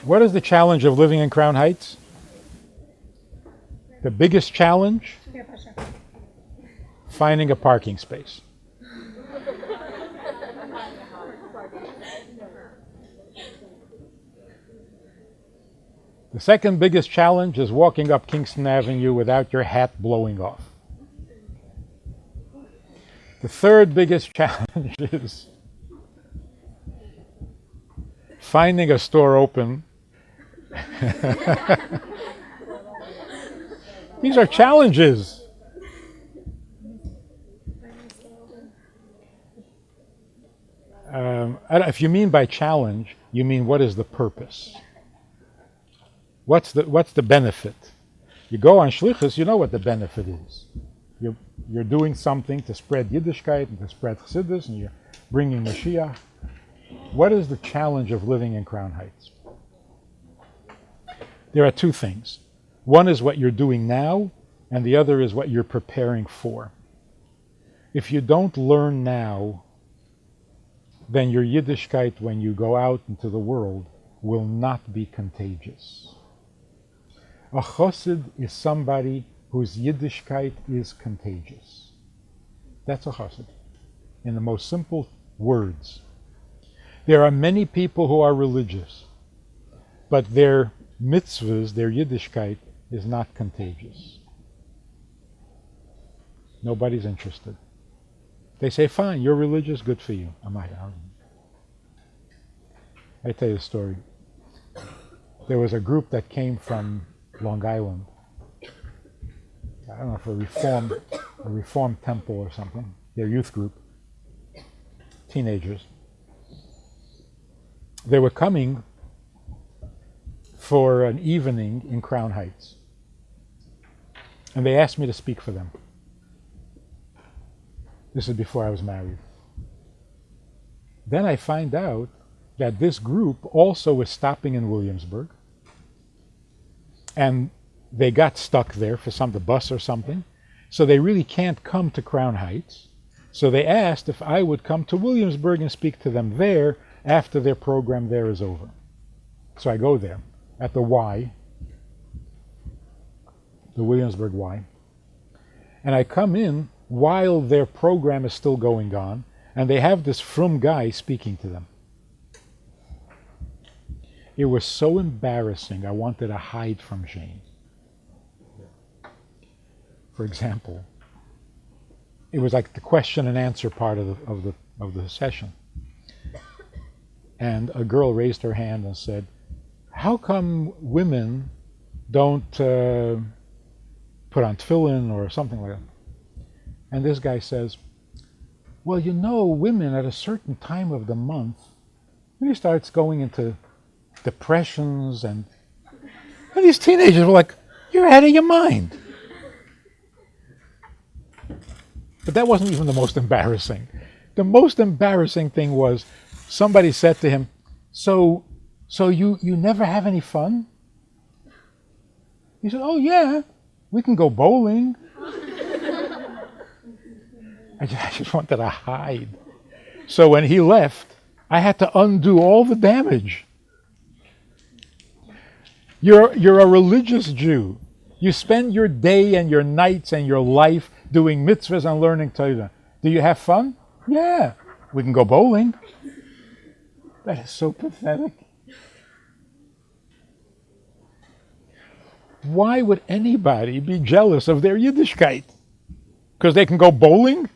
What is the challenge of living in Crown Heights? The biggest challenge? Finding a parking space. The second biggest challenge is walking up Kingston Avenue without your hat blowing off. The third biggest challenge is finding a store open. These are challenges. If you mean by challenge, you mean what is the purpose? What's the benefit? You go on shlichus, you know what the benefit is. You're doing something to spread Yiddishkeit and to spread Chassidus, and you're bringing Mashiach. What is the challenge of living in Crown Heights? There are two things. One is what you're doing now, and the other is what you're preparing for. If you don't learn now, then your Yiddishkeit, when you go out into the world, will not be contagious. A chassid is somebody whose Yiddishkeit is contagious. That's a chassid, in the most simple words. There are many people who are religious, but their mitzvahs, their Yiddishkeit, is not contagious. Nobody's interested. They say, fine, you're religious, good for you. I tell you a story. There was a group that came from Long Island. I don't know if a reformed temple or something. Their youth group. Teenagers. They were coming for an evening in Crown Heights. And they asked me to speak for them. This is before I was married. Then I find out that this group also was stopping in Williamsburg. And they got stuck there for the bus or something. So they really can't come to Crown Heights. So they asked if I would come to Williamsburg and speak to them there after their program there is over. So I go there at the Y, the Williamsburg Y. And I come in while their program is still going on, and they have this frum guy speaking to them. It was so embarrassing, I wanted to hide from shame. For example, it was like the question and answer part of the session. And a girl raised her hand and said, how come women don't put on tefillin or something like that? And this guy says, well, you know, women at a certain time of the month, when he starts going into depressions, and these teenagers were like, you're out of your mind. But that wasn't even the most embarrassing. The most embarrassing thing was somebody said to him, so you never have any fun? He said, oh yeah, we can go bowling. I just wanted to hide. So when he left, I had to undo all the damage. You're a religious Jew. You spend your day and your nights and your life doing mitzvahs and learning Torah. Do you have fun? Yeah, we can go bowling. That is so pathetic. Why would anybody be jealous of their Yiddishkeit? Because they can go bowling?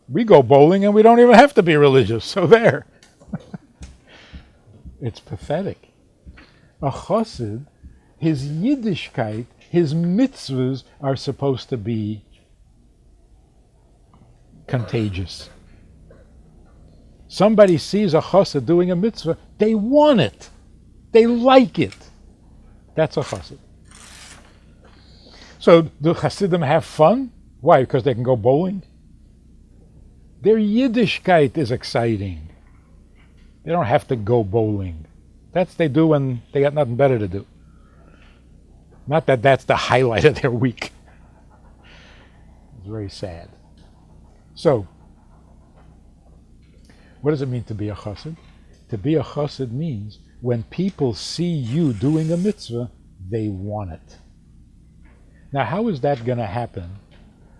We go bowling and we don't even have to be religious, so there. It's pathetic. A chassid, his Yiddishkeit, his mitzvahs are supposed to be contagious. Somebody sees a chassid doing a mitzvah, they want it. They like it. That's a chassid. So do chassidim have fun? Why? Because they can go bowling? Their Yiddishkeit is exciting. They don't have to go bowling. They do when they got nothing better to do. Not that that's the highlight of their week. It's very sad. So, what does it mean to be a chassid? To be a chassid means when people see you doing a mitzvah, they want it. Now, how is that going to happen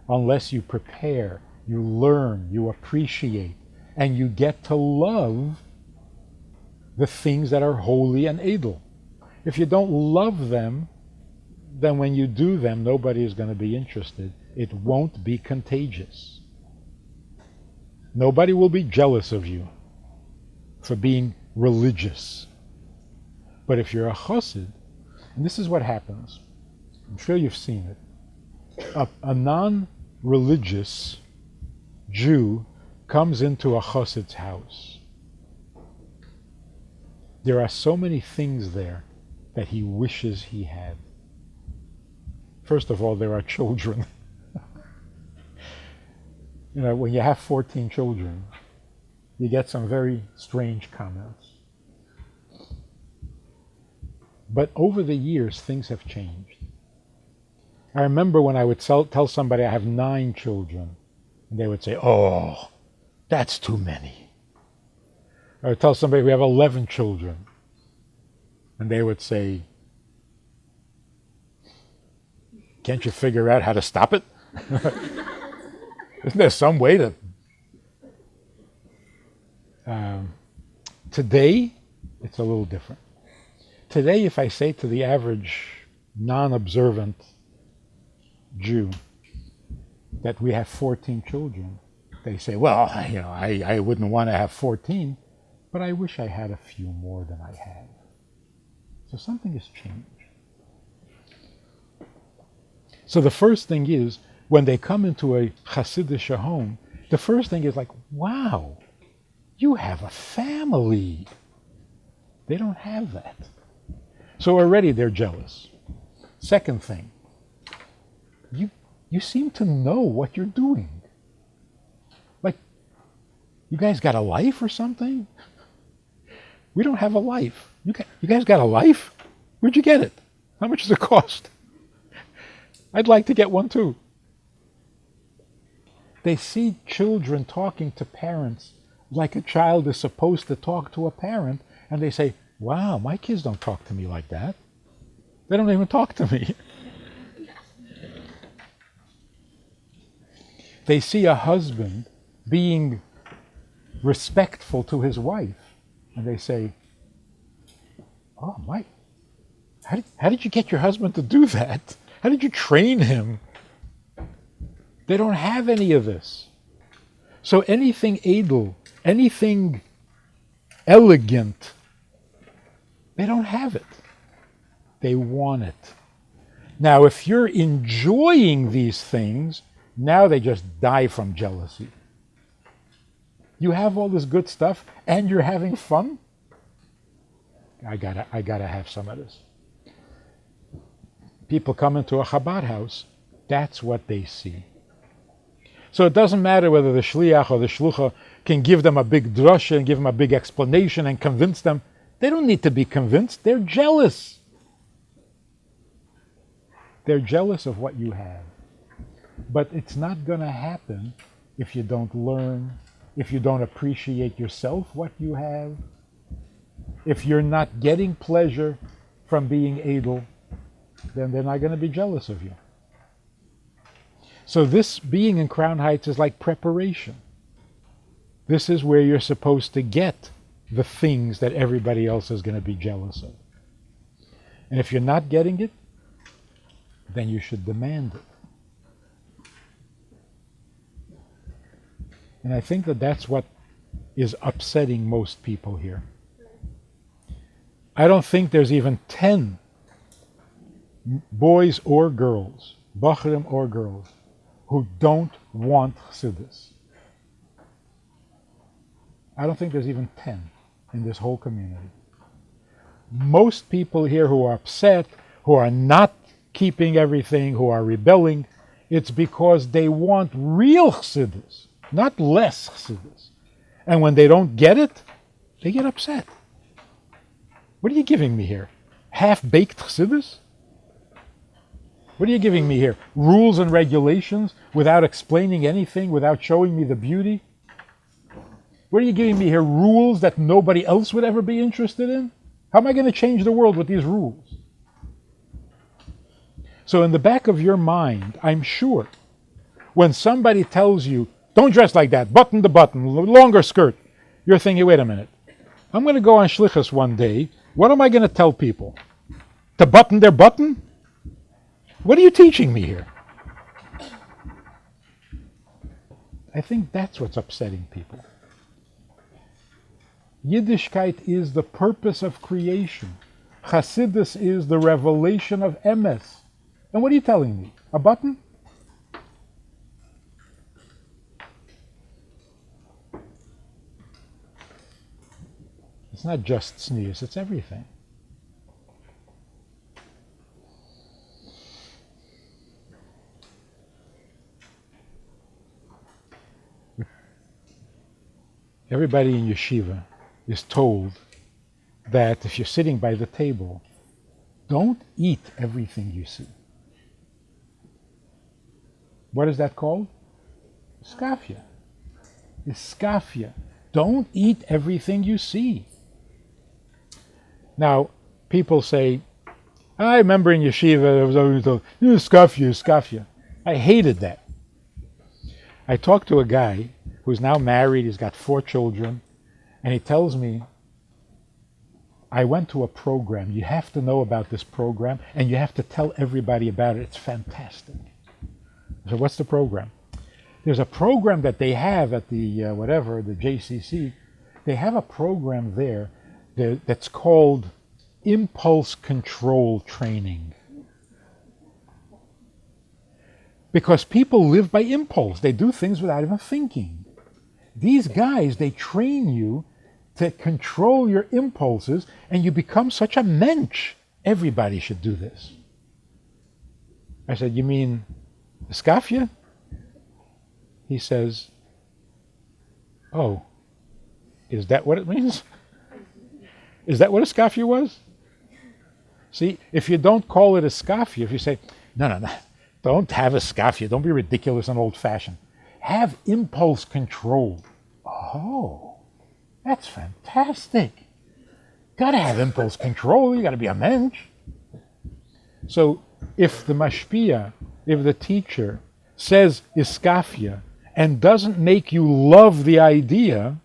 unless you prepare, you learn, you appreciate, and you get to love the things that are holy and edel? If you don't love them, then when you do them, nobody is going to be interested. It won't be contagious. Nobody will be jealous of you for being religious. But if you're a chassid, and this is what happens, I'm sure you've seen it, a non-religious Jew comes into a chassid's house. There are so many things there that he wishes he had. First of all, there are children. You know, when you have 14 children, you get some very strange comments. But over the years, things have changed. I remember when I would tell somebody I have 9 children, and they would say, "Oh, that's too many." I would tell somebody we have 11 children, and they would say, "Can't you figure out how to stop it?" Isn't there some way to... Today, it's a little different. Today, if I say to the average non-observant Jew that we have 14 children, they say, "Well, you know, I wouldn't want to have 14, but I wish I had a few more than I have." So something has changed. So the first thing is, when they come into a Hasidic home, the first thing is like, "Wow, you have a family." They don't have that. So already they're jealous. Second thing, you seem to know what you're doing. Like, you guys got a life or something? We don't have a life. You guys got a life? Where'd you get it? How much does it cost? I'd like to get one too. They see children talking to parents like a child is supposed to talk to a parent, and they say, "Wow, my kids don't talk to me like that. They don't even talk to me." They see a husband being respectful to his wife, and they say, "Oh, Mike, how did you get your husband to do that? How did you train him?" They don't have any of this. So anything edel, anything elegant, they don't have it. They want it. Now, if you're enjoying these things, now they just die from jealousy. You have all this good stuff and you're having fun? I gotta have some of this. People come into a Chabad house, that's what they see. So it doesn't matter whether the shliach or the shlucha can give them a big drasha and give them a big explanation and convince them. They don't need to be convinced. They're jealous. They're jealous of what you have. But it's not going to happen if you don't learn, if you don't appreciate yourself what you have, if you're not getting pleasure from being edel, then they're not going to be jealous of you. So this being in Crown Heights is like preparation. This is where you're supposed to get the things that everybody else is going to be jealous of. And if you're not getting it, then you should demand it. And I think that that's what is upsetting most people here. I don't think there's even 10 boys or girls, Bachrim or girls, who don't want Chassidus. I don't think there's even 10 in this whole community. Most people here who are upset, who are not keeping everything, who are rebelling, it's because they want real Chassidus, not less Chassidus. And when they don't get it, they get upset. What are you giving me here? Half-baked Chassidus? What are you giving me here? Rules and regulations without explaining anything, without showing me the beauty? What are you giving me here? Rules that nobody else would ever be interested in? How am I going to change the world with these rules? So in the back of your mind, I'm sure, when somebody tells you, don't dress like that, button the button, longer skirt, you're thinking, wait a minute, I'm going to go on shlichus one day. What am I going to tell people? To button their button? What are you teaching me here? I think that's what's upsetting people. Yiddishkeit is the purpose of creation. Chassidus is the revelation of emes. And what are you telling me? A button? It's not just sneeze, it's everything. Everybody in yeshiva is told that if you're sitting by the table, don't eat everything you see. What is that called? Iskafia. Iskafia. Don't eat everything you see. Now, people say, I remember in yeshiva, there was always told, iskafia, iskafia. I hated that. I talked to a guy who's now married, he's got 4 children, and he tells me, I went to a program, you have to know about this program, and you have to tell everybody about it, it's fantastic. So what's the program? There's a program that they have at the, the JCC, they have a program there that's called impulse control training. Because people live by impulse, they do things without even thinking. These guys, they train you to control your impulses, and you become such a mensch. Everybody should do this. I said, you mean iskafia? He says, oh, is that what it means? Is that what iskafia was? See, if you don't call it iskafia, if you say, no, don't have iskafia, don't be ridiculous and old-fashioned. Have impulse control. Oh, that's fantastic. Got to have impulse control. You got to be a mensch. So if the mashpia, if the teacher says iskafia and doesn't make you love the idea,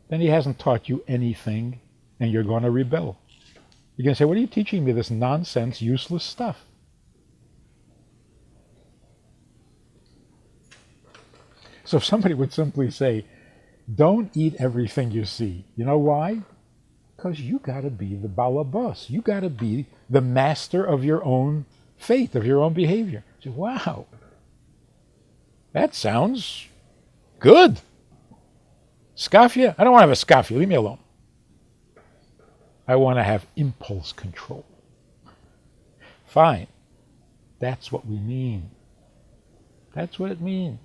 then he hasn't taught you anything, and you're going to rebel. You're going to say, what are you teaching me, this nonsense, useless stuff? So if somebody would simply say, don't eat everything you see. You know why? Because you got to be the balabas. You got to be the master of your own fate, of your own behavior. You say, wow, that sounds good. Skafia? I don't want to have a skafia. Leave me alone. I want to have impulse control. Fine. That's what we mean. That's what it means.